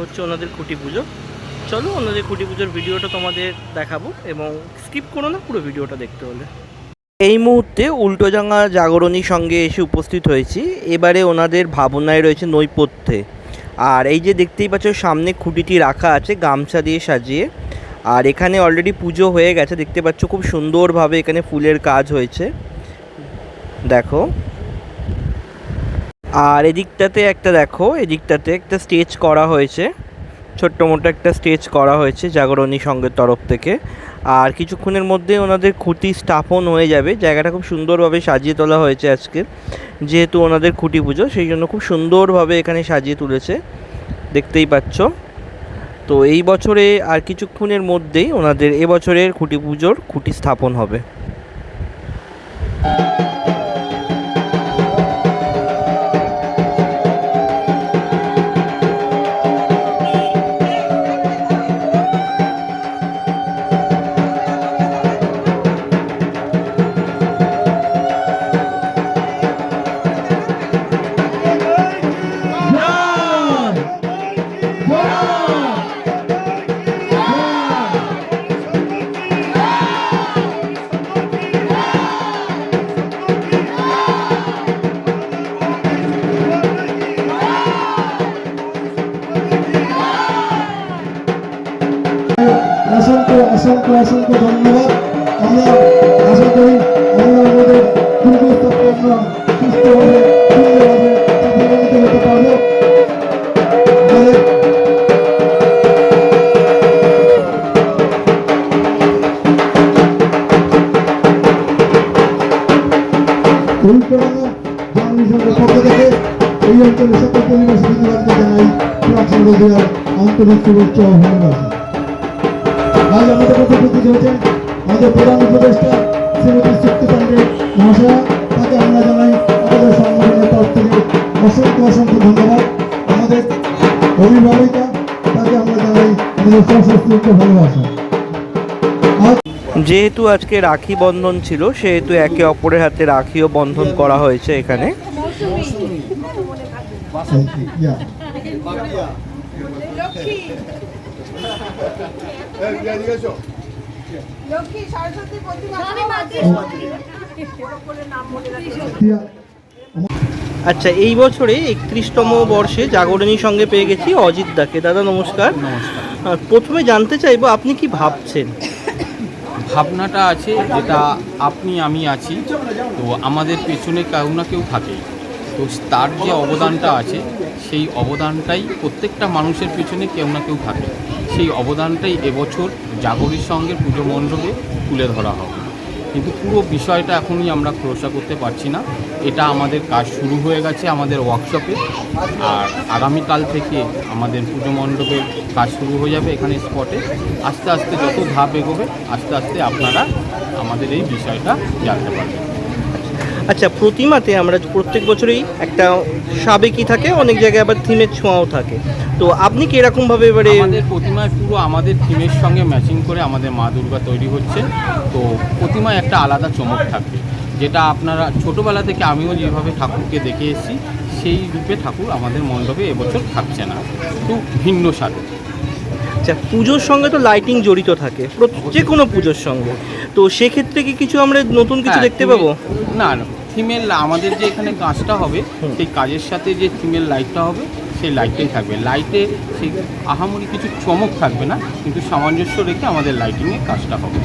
হচ্ছে ওনাদের খুঁটি পুজো। চলো ওনাদের খুঁটি পুজোর ভিডিওটা তোমাদের দেখাবো এবং স্কিপ করো না পুরো ভিডিওটা দেখতে হলে। এই মুহূর্তে উল্টোডাঙা জাগরণীর সঙ্গে এসে উপস্থিত হয়েছি। এবারে ওনাদের ভাবনায় রয়েছে নৈপথ্যে। আর এই যে দেখতেই পাচ্ছ সামনে খুঁটিটি রাখা আছে গামছা দিয়ে সাজিয়ে। আর এখানে অলরেডি পুজো হয়ে গেছে, দেখতে পাচ্ছ খুব সুন্দরভাবে এখানে ফুলের কাজ হয়েছে দেখো। আর এদিকটাতে একটা দেখো, এদিকটাতে একটা স্টেজ করা হয়েছে, ছোট্ট মোটো একটা স্টেজ করা হয়েছে জাগরণী সংঘের তরফ থেকে। আর কিছুক্ষণের মধ্যে ওনাদের খুঁটি স্থাপন হয়ে যাবে। জায়গাটা খুব সুন্দরভাবে সাজিয়ে তোলা হয়েছে আজকে, যেহেতু ওনাদের খুঁটি পুজো সেই জন্য খুব সুন্দরভাবে এখানে সাজিয়ে তুলেছে দেখতেই পাচ্ছ। তো এই বছরে আর কিছুক্ষণের মধ্যেই ওনাদের এবছরের খুঁটি পুজোর খুঁটি স্থাপন হবে। অসংখ্য অসংখ্য ধন্যবাদ। আমরা আশা করি আমরা আমাদের দুর্গোৎসবকে আমরা সুস্থভাবে সুন্দরভাবে প্রতিপালিত হতে পারবো। উল্টোডাঙা জাগরণী সংঘের পক্ষ থেকে এই অঞ্চলের সকল পরিবেশ বিন্দুবাদকে জানাই প্রাচীন আন্তরিক শুভেচ্ছা ও ভালোবাসা। আজ আমাদের মধ্যে উপস্থিত হয়েছেন আমাদের প্রধান উপদেষ্টা শ্রীমতী শক্তি পাণ্ডে মহাশয়া। তাকে আমরা জানাই আমাদের সংগঠনের তরফ থেকে অসংখ্য অসংখ্য ধন্যবাদ। আমাদের অভিভাবিকা, তাকে আমরা জানাই আমাদের সশস্ত্র ভালোবাসা। যেহেতু আজকে রাখি বন্ধন ছিল সেহেতু একে অপরের হাতে রাখিও বন্ধন করা হয়েছে এখানে। আচ্ছা, এই বছরে 31তম বর্ষে জাগরণীর সঙ্গে পেয়ে গেছি অজিত দাকে। দাদা নমস্কার। প্রথমে জানতে চাইবো আপনি কি ভাবছেন? ভাবনাটা আছে যেটা আপনি আমি আছি, তো আমাদের পেছনে কেউ না কেউ থাকে, তো তার যে অবদানটা আছে সেই অবদানটাই প্রত্যেকটা মানুষের পেছনে কেউ না কেউ থাকে। সেই অবদানটাই এবছর জাগরণীর সঙ্গে পুজো মণ্ডপে তুলে ধরা হবে। কিন্তু পুরো বিষয়টা এখনই আমরা খোলসা করতে পারছি না। এটা আমাদের কাজ শুরু হয়ে গেছে আমাদের ওয়ার্কশপে, আর আগামীকাল থেকে আমাদের পুজো মণ্ডপের কাজ শুরু হয়ে যাবে এখানে স্পটে। আস্তে আস্তে যত ধাপ এগোবে আস্তে আস্তে আপনারা আমাদের এই বিষয়টা জানতে পারবেন। আচ্ছা, প্রতিমাতে আমরা প্রত্যেক বছরই একটা সাবেকি থাকে, অনেক জায়গায় আবার থিমের ছোঁয়াও থাকে, তো আপনি কি এরকমভাবে এবারে? আমাদের প্রতিমায় পুরো আমাদের থিমের সঙ্গে ম্যাচিং করে আমাদের মা দুর্গা তৈরি হচ্ছে। তো প্রতিমায় একটা আলাদা চমক থাকবে, যেটা আপনারা ছোটোবেলা থেকে আমিও যেভাবে ঠাকুরকে দেখে এসেছি সেই রূপে ঠাকুর আমাদের মণ্ডপে এবছর থাকছে না, একটু ভিন্ন স্বাদে। আচ্ছা, পুজোর সঙ্গে তো লাইটিং জড়িত থাকে যে কোনো পুজোর সঙ্গে, তো সেক্ষেত্রে কি কিছু আমরা নতুন কিছু দেখতে পাবো? না, থিমের আমাদের যে এখানে কাজটা হবে সেই কাজের সাথে যে থিমের লাইটটা হবে সেই লাইটটাই থাকবে। লাইটে সেই আহামরি কিছু চমক থাকবে না, কিন্তু সামঞ্জস্য রেখে আমাদের লাইটিংয়ের কাজটা হবে।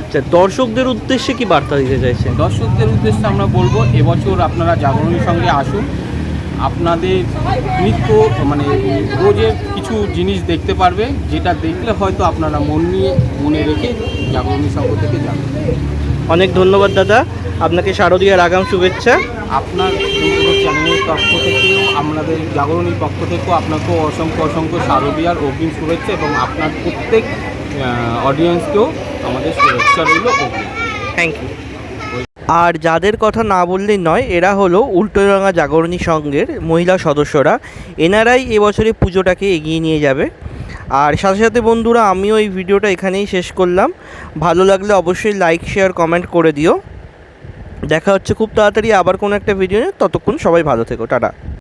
আচ্ছা, দর্শকদের উদ্দেশ্যে কি বার্তা দিতে চাইছেন? দর্শকদের উদ্দেশ্যে আমরা বলবো এবছর আপনারা জাগরণীর সঙ্গে আসুন। আপনাদের নিত্য মানে রোজের কিছু জিনিস দেখতে পারবে, যেটা দেখলে হয়তো আপনারা মনে রেখে জাগরণী সংঘ থেকে যাবেন। অনেক ধন্যবাদ দাদা, আপনাকে শারদীয়ার আগাম শুভেচ্ছা। আপনার চ্যানেলের পক্ষ থেকেও আমাদের জাগরণীর পক্ষ থেকেও আপনাকেও অসংখ্য অসংখ্য শারদীয়ার অগ্রিম শুভেচ্ছা, এবং আপনার প্রত্যেক অডিয়েন্সকেও আমাদের শুভেচ্ছা রইল অগ্রিম। Thank you. আর যাদের কথা না বললেই নয়, এরা হলো উল্টোডাঙা জাগরণী সংঘের মহিলা সদস্যরা। এনারাই এবছরে পুজোটাকে এগিয়ে নিয়ে যাবে। আর সাথে সাথে বন্ধুরা, আমিও এই ভিডিওটা এখানেই শেষ করলাম। ভালো লাগলে অবশ্যই লাইক শেয়ার কমেন্ট করে দিও। দেখা হচ্ছে খুব তাড়াতাড়ি আবার কোনো একটা ভিডিও নিয়ে। ততক্ষণ সবাই ভালো থেকো, টাটা।